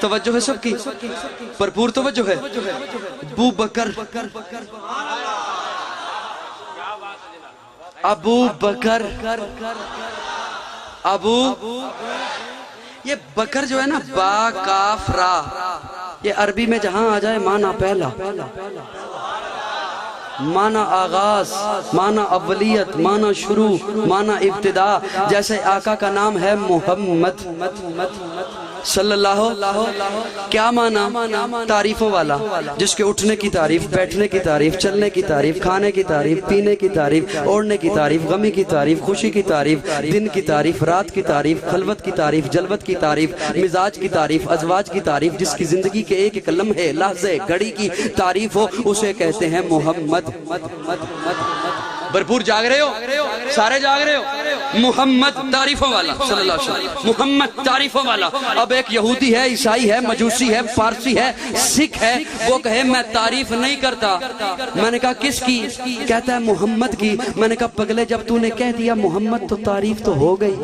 توجہ ہے سب کی، بھرپور توجہ ہے۔ ابو بکر، ابو بکر، ابو، یہ بکر جو ہے نا، با کاف را، یہ عربی میں جہاں آ جائے معنی پہلا، معنی آغاز، معنی اولیت، معنی شروع، معنی ابتدا۔ جیسے آقا کا نام ہے محمد صلی اللہ، کیا معنی؟ تعریفوں والا، جس کے اٹھنے کی تعریف، بیٹھنے کی تعریف، چلنے کی تعریف، کھانے کی تعریف، پینے کی تعریف، اوڑھنے کی تعریف، غمی کی تعریف، خوشی کی تعریف، دن کی تعریف، رات کی تعریف، خلوت کی تعریف، جلوت کی تعریف، مزاج کی تعریف، ازواج کی تعریف۔ جس کی زندگی کے ایک ایک لمحے، لحظے، گھڑی کی تعریف ہو، اسے کہتے ہیں محمد۔ بھرپور جاگ رہے ہو؟ سارے جاگ رہے ہو؟ محمد تعریفوں والا صلی اللہ علیہ وسلم، محمد تعریفوں والا۔ اب ایک یہودی ہے، عیسائی ہے، مجوسی ہے، فارسی ہے، سکھ ہے، وہ کہے میں تعریف نہیں کرتا۔ میں نے کہا کس کی؟ کہتا ہے محمد کی۔ میں نے کہا پگلے، جب تو نے کہہ دیا محمد تو تعریف تو ہو گئی۔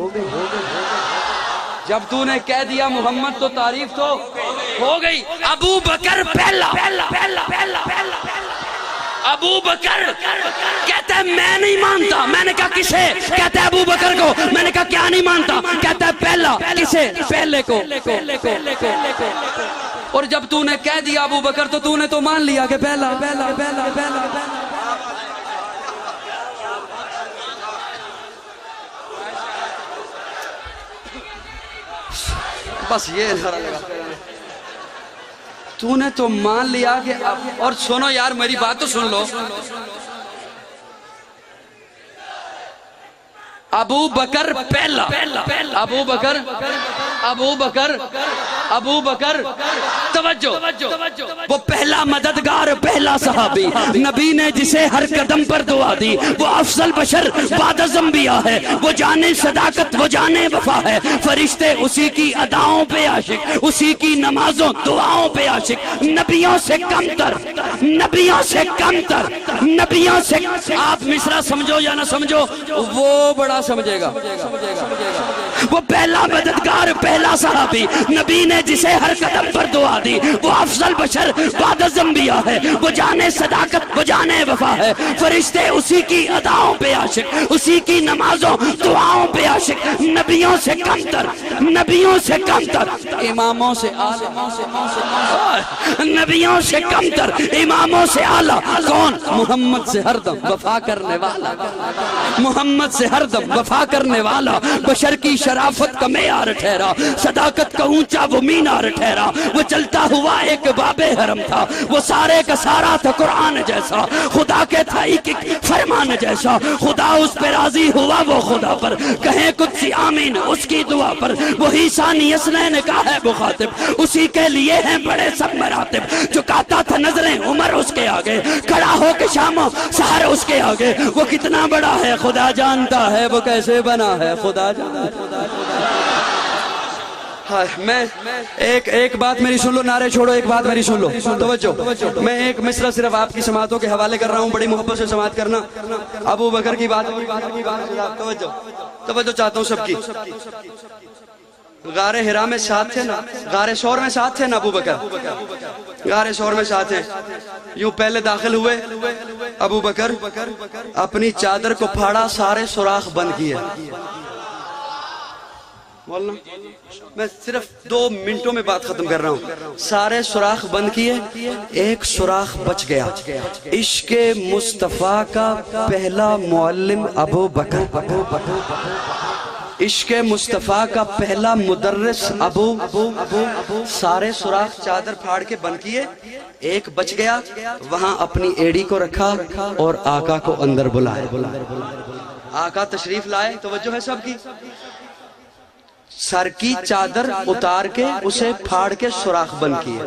جب تو نے کہہ دیا محمد تو تعریف تو ہو گئی۔ ابو بکر پہلا، ابو بکر کہتا ہے میں نہیں مانتا۔ میں نے کہا کسے؟ کہتا ہے ابو بکر کو۔ میں نے کہا کیا نہیں مانتا؟ کہتا ہے پہلا۔ کسے؟ پہلے کو۔ اور جب تو نے کہہ دیا ابو بکر تو تو نے تو مان لیا کہ پہلا۔ بس یہ نعرہ لگا، تو نے تو مان لیا کہ اور سنو یار میری بات تو سن لو۔ ابو بکر پہلا، ابو بکر، ابو بکر، ابو بکر، توجہ، وہ پہلا مددگار، پہلا صحابی، نبی نے جسے ہر قدم پر دعا دی، وہ افضل بشر بعد از انبیاء ہے، وہ جانے صداقت، وہ جانے وفا ہے۔ فرشتے اسی کی اداؤں پہ عاشق، اسی کی نمازوں دعاؤں پہ عاشق، نبیوں سے کم تر، نبیوں سے کم تر، نبیوں سے۔ آپ مصرع سمجھو یا نہ سمجھو، وہ بڑا سمجھے گا۔ وہ پہلا مددگار، پہلا صحابی، نبی نے جسے ہر قدم پر دعا دی، وہ افضل بشر بعد از انبیاء ہے، وہ جانے صداقت، وہ جانے وفا ہے۔ فرشتے اسی کی اداؤں پہ عاشق، اسی کی نمازوں دعاؤں پہ عاشق، نبیوں سے کم تر، نبیوں سے کم تر، اماموں سے اعلیٰ، نبیوں سے کم تر، اماموں سے اعلیٰ۔ کون؟ محمد سے ہر دم وفا کرنے والا، محمد سے ہر دم وفا کرنے والا، بشر کی شرافت کا معیار ٹھہرا، صداقت کا اونچا وہ مینار ٹھہرا۔ وہ چلتا ہوا ایک باب حرم تھا، وہ سارے کا سارا تھا قرآن جیسا، خدا کے تھا ایک ایک فرمان جیسا۔ خدا اس پہ راضی ہوا، وہ خدا پر کہیں قدسی آمین اس کی دعا پر۔ وہی ثانی اثنین کا ہے مخاطب، اسی کے لیے ہیں بڑے سب مراتب۔ چکاتا تھا نظریں عمر اس کے آگے، کھڑا ہو کے شام و سحر اس کے آگے۔ وہ کتنا بڑا ہے خدا جانتا ہے، وہ کیسے بنا ہے خدا جانتا ہے۔ میں ایک بات میری سن لو، نعرے چھوڑو، ایک بات میری سن لو، توجہ۔ میں ایک مصرع صرف آپ کی سماعتوں کے حوالے کر رہا ہوں، بڑی محبت سے سماعت کرنا۔ ابو بکر کی بات، توجہ چاہتا ہوں سب کی۔ غار حرا میں ساتھ تھے نا، غار ثور میں ساتھ تھے نا ابو بکر، غار ثور میں ساتھ ہیں۔ یوں پہلے داخل ہوئے ابو بکر، اپنی چادر کو پھاڑا، سارے سوراخ بند کیے۔ میں صرف 2 منٹوں میں بات ختم کر رہا ہوں۔ سارے سوراخ بند کیے، ایک سوراخ بچ گیا۔ عشق مصطفیٰ کا پہلا معلم ابو بکر، عشق مصطفیٰ کا پہلا مدرس ابو۔ سارے سوراخ چادر پھاڑ کے بند کیے، ایک بچ گیا، وہاں اپنی ایڑی کو رکھا اور آقا کو اندر بلائے۔ آقا تشریف لائے، توجہ ہے سب کی۔ سر کی چادر اتار کے اسے پھاڑ کے سوراخ بند کیے،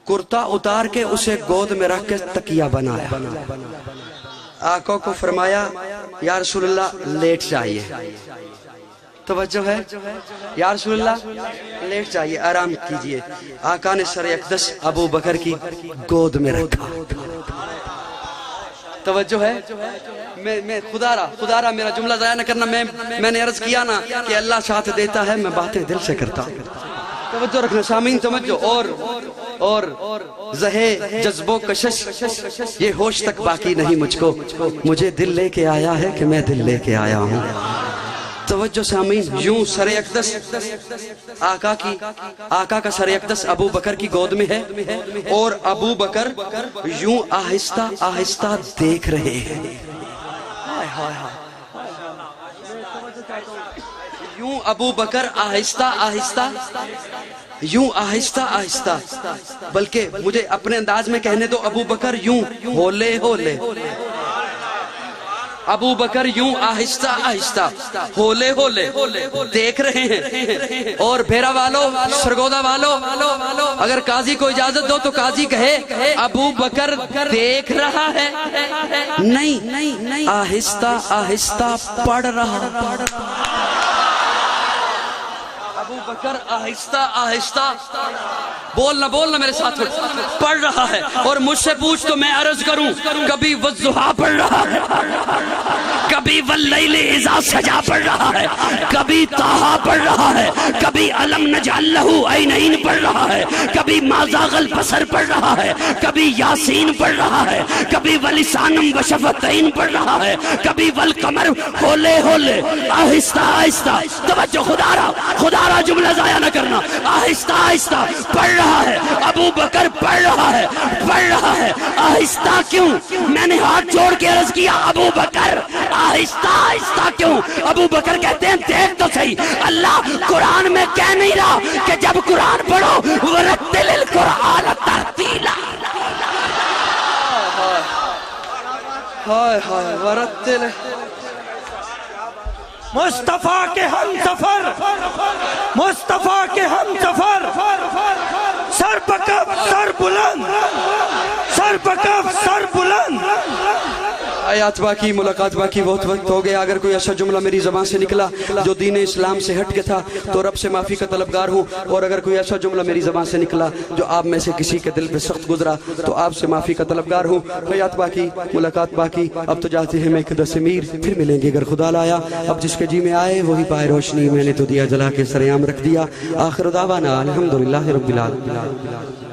کرتا اتار کے اسے گود میں رکھ کے تکیہ بنایا۔ آقا کو فرمایا یا رسول اللہ لیٹ جائیے، توجہ ہے، یا رسول اللہ لیٹ جائیے، آرام کیجئے۔ آقا نے سر اقدس ابو بکر کی گود میں رکھا، توجہ ہے، میں خدا را میرا جملہ ضائع نہ کرنا. میں نے عرض کیا نا کہ اللہ ساتھ دیتا ہے, میں باتیں دل سے کرتا ہوں. توجہ رکھنا سامعین, توجہ. اور زہے جذبوں کشش یہ ہوش تک باقی نہیں مجھ کو, مجھے دل لے کے آیا ہے کہ میں دل لے کے آیا ہوں. توجہ سامعین, یوں سر اقدس آقا کا سر اقدس ابو بکر کی گود میں ہے, اور ابو بکر یوں آہستہ آہستہ دیکھ رہے ہیں. یوں ابو بکر آہستہ آہستہ, یوں آہستہ آہستہ, بلکہ مجھے اپنے انداز میں کہنے دو, ابو بکر یوں ہولے ہولے, ابو بکر یوں آہستہ آہستہ ہولے ہولے دیکھ رہے ہیں. اور بھیرا والو, سرگودا والو, اگر قاضی کو اجازت دو تو قاضی کہے ابو بکر دیکھ رہا ہے, نہیں آہستہ آہستہ پڑھ رہا. ابو بکر آہستہ آہستہ, بولنا میرے ساتھ, پڑھ رہا ہے. اور مجھ سے پوچھ تو میں عرض کروں, کبھی والضحیٰ پڑھ رہا ہے, کبھی واللیل اذا سجا پڑھ رہا ہے, کبھی طٰہٰ پڑھ رہا ہے, کبھی الم نجعل لہ عینین پڑھ رہا ہے, کبھی ما زاغ البصر پڑھ رہا ہے, کبھی یاسین پڑھ رہا ہے, کبھی ولسانم وشفتین پڑھ رہا ہے, کبھی والقمر, ہولے ہولے آہستہ آہستہ. توجہ, خدا را جملہ ضائع نہ کرنا, آہستہ آہستہ پڑھ رہا ہے. ابو بکر پڑھ رہا ہے. آہستہ کیوں؟ میں نے ہاتھ جوڑ کے عرض کیا, ابو بکر آہستہ آہستہ کیوں؟ ابو بکر کہتے ہیں دیکھ تو صحیح, اللہ قرآن میں کہہ نہیں رہا کہ جب قرآن پڑھو وَرَتِّلِ الْقُرْآنَ تَرْتِیلًا, ہائے ہائے وَرَتِّلِ مصطفیٰ کے ہم سفر, مصطفیٰ کے ہم سفر, سر پکف سر بلند, سر پکف سر بلند. آیات باقی, ملاقات باقی, بہت وقت ہو گیا. اگر کوئی ایسا جملہ میری زبان سے نکلا جو دین اسلام سے ہٹ کے تھا تو رب سے معافی کا طلبگار ہوں, اور اگر کوئی ایسا جملہ میری زبان سے نکلا جو آپ میں سے کسی کے دل پہ سخت گزرا تو آپ سے معافی کا طلبگار ہوں. آیات باقی, ملاقات باقی. اب تو جاتے ہیں میں قدس میر, پھر ملیں گے اگر خدا لایا. اب جس کے جی میں آئے وہی پائے روشنی, میں نے تو دیا جلا کے سر عام رکھ دیا. آخر دعوانا الحمدللہ رب العالمین.